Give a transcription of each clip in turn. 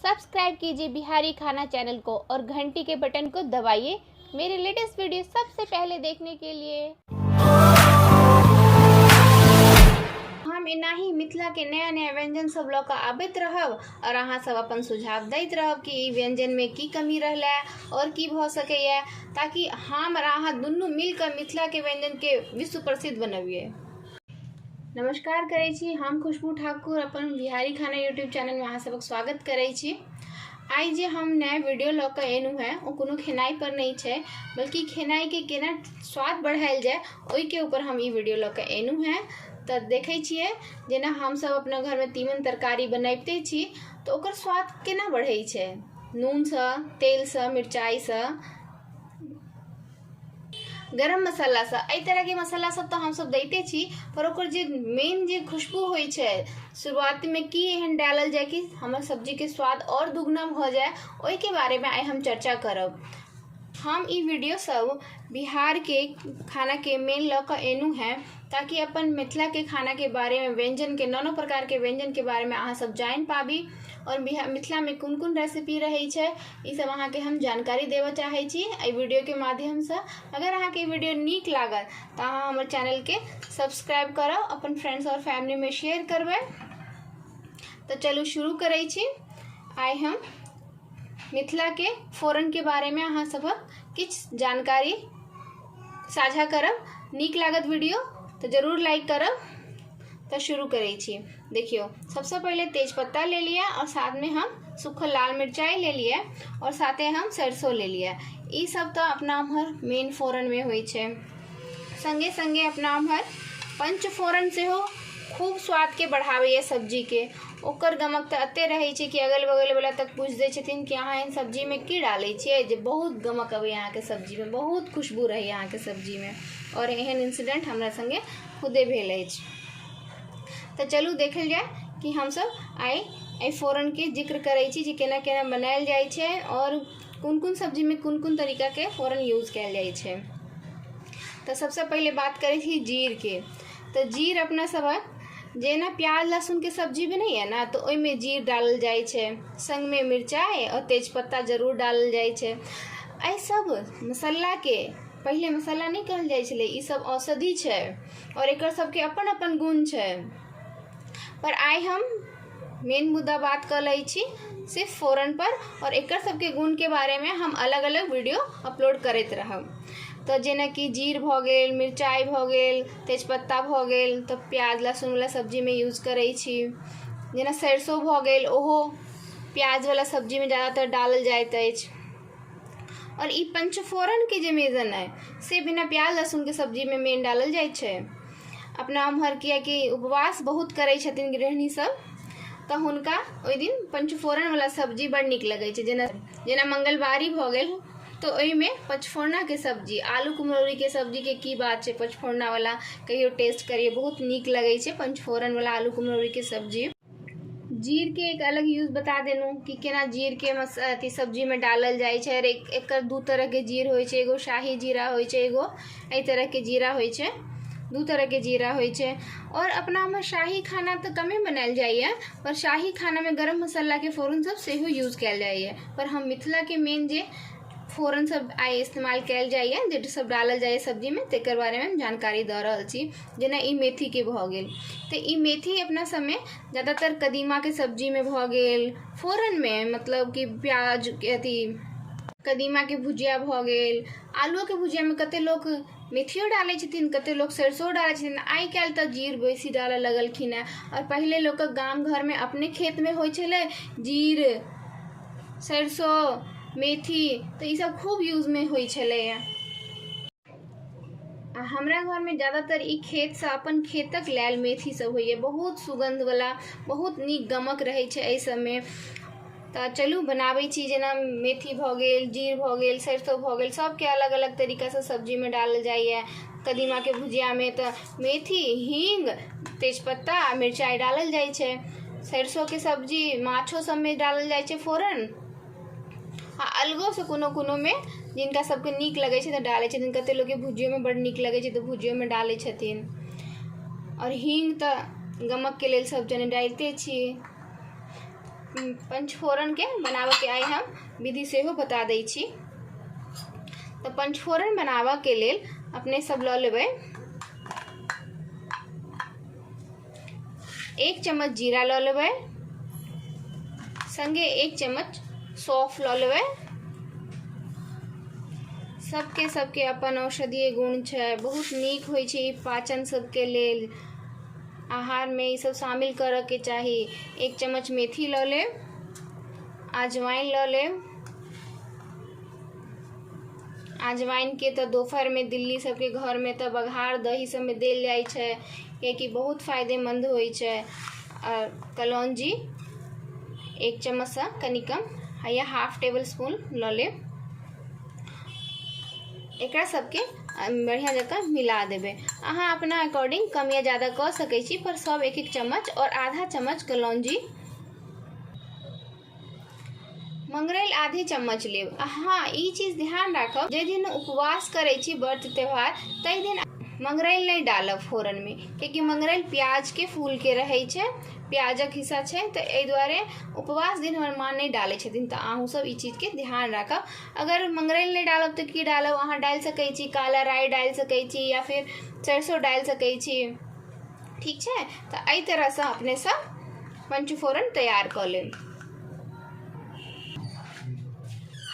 Subscribe कीजिए बिहारी खाना channel को और घंटी के बटन को दबाइए मेरे लेटेस्ट वीडियो सबसे पहले देखने के लिए। हम एना ही मिथिला के नया नया व्यंजन सब लऽ कऽ आबैत रहब और अहाँ सब अपन सुझाव दैत रहब कि ई व्यंजन में की कमी रहलै और की भऽ सकैए, ताकि हम और अहाँ दुनू मिलकर मिथिला के व्यंजन के विश्व प्रसिद्ध बनबिए। नमस्कार करै छी, हम खुशबू ठाकुर अपन बिहारी खाना यूट्यूब चैनल में अहाँ सबक स्वागत करै छी। आई जे हम नया वीडियो लऽ कऽ एलहुँ हैं ओ कोनो खेनाई पर नहीं छै, बल्कि खेनाई के केना स्वाद बढ़ायल जाए ओहि के ऊपर हम ई वीडियो लऽ कऽ एलहुँ हैं। तो देखै छियै जेना हम सब अपना घर में तीमन तरकारी बनैबते छी तो ओकर स्वाद केना बढ़ै छै, नून सँ, तेल सँ, मिरचाई सँ, गरम मसाला सँ, एहि तरह के मसाला सब तो हम सब दैते छी, पर ओकर जे मेन जे खुशबू होइ छै शुरुआत में की एहन डालल जाए कि हमर सब्जी के स्वाद और दुगना भ जाए, ओहि के बारे में आई हम चर्चा करब। हम ई वीडियो सब बिहार के खाना के मेन लऽ कऽ एलहुँ हैं ताकि अपन मिथिला के खाना के बारे में, व्यंजन के नाना प्रकार के व्यंजन के बारे में अहाँ सब जान पाबी और मिथिला में कोन कोन रेसिपी रही छै ई सब अहाँ के हम जानकारी देबऽ चाहे छी एहि वीडियो के माध्यम से। अगर अहाँ के वीडियो नीक लागल तो अहाँ हमर चैनल के सब्सक्राइब करब, अपन फ्रेंड्स और फैमिली में शेयर करबै। तो चलू शुरू करै छी। आई हम मिथिला के फोरन के बारे में अहाँ सबक किछ जानकारी साझा करब। नीक लागत वीडियो तो जरूर लाइक करब। तो शुरू करै छी। देखियो, सबसे पहले तेजपत्ता ले लिया और साथ में हम सूखल लाल मिर्चाई ले लिए और साथे हम सरसों ले लिया। ई सब तो अपना उम्हर मेन फोरन में होइ छै। संगे संगे अपना उम्हर पंच फोरन से हो खूब स्वाद के बढ़ावे सब्जी के। ओकर गमक तो अते रहे छै कि अगल बगल वाला तक पूछ दे छथिन कि अहाँ इन सब्जी में की डाले छिए, जे बहुत गमक अबे यहाँ के सब्जी में, बहुत खुशबू रही यहाँ के सब्जी में। और एहन इंसिडेंट हमरा संगे खुदे भेल अछि। तो चलू देखल जाए कि हम सब आई फोरन के जिक्र करै छी जे केना केना बनायल जाय छै और कोन कोन सब्जी में कोन कोन तरीका के फोरन यूज कैल जाय छै। तो सबसे पहले बात करै छी जीर के। तो जीर अपना सबक जेना प्याज लहसुन के सब्जी बनैया ना, तो ओहि में जीर डालल जाय छै, संग में मिर्चाई और तेजपत्ता जरूर डालल जाय छै। एहि सब मसाला के पहले मसाला नहीं कहल जाय छलै, ई सब औषधि छै और एकर सबके अपन अपन गुण छै। पर आई हम मेन मुद्दा बात कर लै छी सिर्फ फोरन पर, और एकर सबके गुण के बारे में हम अलग अलग वीडियो अपलोड करैत रहब। तो जेना कि जीर भ गेल, मिरचाई भ गेल, तेजपत्ता भ गेल, तो प्याज लहसुन वाला सब्जी में यूज करै छी। जेना सरसों भ गेल, ओहो प्याज वाला सब्जी में ज़्यादातर डालल जाइत अछि। और ई पंचफोरन के जे मेजन है से बिना प्याज लहसुन के सब्जी में मेन डालल जाय छै। अपना उम्हर कियाकि उपवास बहुत करै छथिन गृहिणी सब, तो हुनका ओहि दिन पंचफोरन वाला सब्जी बड़ नीक लगै छै। जेना मंगलवारी भ गेल तो ओहि में पचफोरना के सब्जी, आलू कुम्हरौरी के सब्जी के की बात छै, पचफोरना वाला कहियो टेस्ट करिए, बहुत नीक लगै छै पंचफोरन वाला आलू कुम्हरौरी के सब्जी। जीर के एक अलग यूज बता देलूँ कि केना जीर के सब्जी में डालल जाय छै। एकर दू तरह के जीर होइ छै, एगो शाही जीरा होइ छै, एगो एहि तरह के जीरा होइ छै, दू तरह के जीरा होइ छै। और अपना में शाही खाना तो कमे बनायल जाइए, पर शाही खाना में गरम मसाला के फोरन सब सेहो यूज कैल जाइए। पर हम मिथिला के मेन जे फोरन सब आई इस्तेमाल कैल जाइए, जे सब डालल जाइए सब्जी में, तेकर बारे में जानकारी दऽ रहल छी। जेना ई मेथी के भ गेल, तो ई मेथी अपना सब में ज़्यादातर कदीमा के सब्जी में भ गेल, फोरन में मतलब कि प्याज अथी कदीमा के भुजिया भ गेल, आलू के भुजिया में कते लोग मेथियो डालै छथिन, कते लोग सरसों डालै छथिन। आई काल्हि तऽ जीर बेसी डालऽ लगलखिन हैं, और पहले लोग गाम घर में अपने खेत में होइ छलै जीर, सरसों, मेथी, तो ई सब खूब यूज में होइ छलै। हमरा घर में ज़्यादातर ई खेत से अपन खेतक लेल मेथी सब होइए, बहुत सुगंध वाला, बहुत नीक गमक रहे छै एहि सब में। तो चलू बनाबै छी। जेना मेथी भ गेल, जीर भ गेल, सरसों भ गेल, सबके अलग अलग तरीका से सब्जी में डालल जाइए। कदीमा के भुजिया में तो मेथी, हींग, तेजपत्ता, मिरचाई डालल जाय छै। सरसों के सब्जी माछो सब में डालल जाय छै फोरन। हाँ, अलगो से कोनो कोनो में जिनका सबके नीक लगे छै तो डाले छथिन, कते लोग के भुजियो में बड़ नीक लगे छै तो भुजियो में डाले छथिन। और हींग तो गमक के लेल सब जने डालते छी। पंचफोरन के बनाबऽ के आइ हम विधि सेहो बता दै छी। तो पंचफोरन बनाबऽ के लेल अपने सब लऽ लेबै 1 चम्मच जीरा लऽ लेबै, संगे 1 चम्मच सौंफ लऽ लेबै। सबके अपन औषधीय गुण छै, बहुत नीक होइ छै, पाचन सबके लेल आहार में ई सब शामिल करऽ के चाही। 1 चम्मच मेथी लऽ लेब, अजवाइन लऽ लेब। अजवाइन के तो दोपहर में दिल्ली सबके घर में तो बघार दही सब में देल जाइ छै, कियाकि बहुत फायदेमंद होइ छै। कलौंजी 1 चम्मच से कनी कम या ½ टेबल स्पून लऽ लेब। एकरा सबके बढ़िया जकाँ मिला देबै। अहाँ अपना अकॉर्डिंग कम या ज़्यादा कऽ सकै छी, पर सब 1-1 चम्मच और आधा चम्मच कलौंजी। मंगरैल आधे चम्मच लेब। हाँ, ई चीज ध्यान राखब, जे दिन उपवास करै छी व्रत त्योहार तै दिन मंगरैल नहीं डालब फोरन में, कियाकि मंगरैल प्याज के फूल के रहै छै, प्याजक हिस्सा छै, तो एहि दुआरे उपवास दिन हमर माँ नहीं डालै छथिन। तो अहूँ सब ई चीज के ध्यान राखब। अगर मंगरैल नहीं डालब तो की डालब, अहाँ डालि सकै छी काला राई डालि सकै छी या फिर सरसों डालि सकै छी, ठीक छै। तो एहि तरह से अपने सब पंचफोरन तैयार कऽ लेब।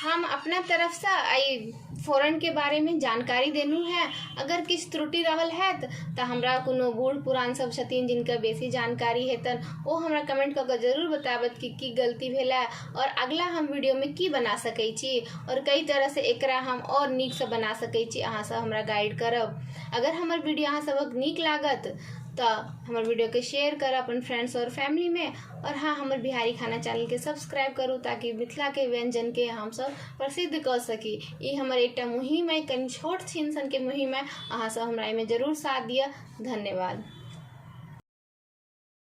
हम अपना तरफ से आई फोरन के बारे में जानकारी देलू है। अगर किछु त्रुटि रहल है तो हमरा कोनो बूढ़ पुरान सब छथिन जिनका बेसी जानकारी हेतन, वो हमरा कमेंट करके जरूर बताबत कि की गलती भेल है और अगला हम वीडियो में की बना सकै छी और कई तरह से एकरा हम और नीक से बना सकै छी। अहाँ सब हमरा गाइड करब। अगर हमर वीडियो अहाँ सबक नीक लागत तो हमर वीडियो के शेयर कर अपन फ्रेंड्स और फैमिली में। और हाँ, हमर बिहारी खाना चैनल के सब्सक्राइब करू ताकि मिथिला के व्यंजन के हम सब प्रसिद्ध कर सकी। ई हमर एकटा मुहिम है, कनि छोट छिन सन के मुहिम है। अहाँ सब हमरा एहिमे जरूर साथ दिअ। धन्यवाद।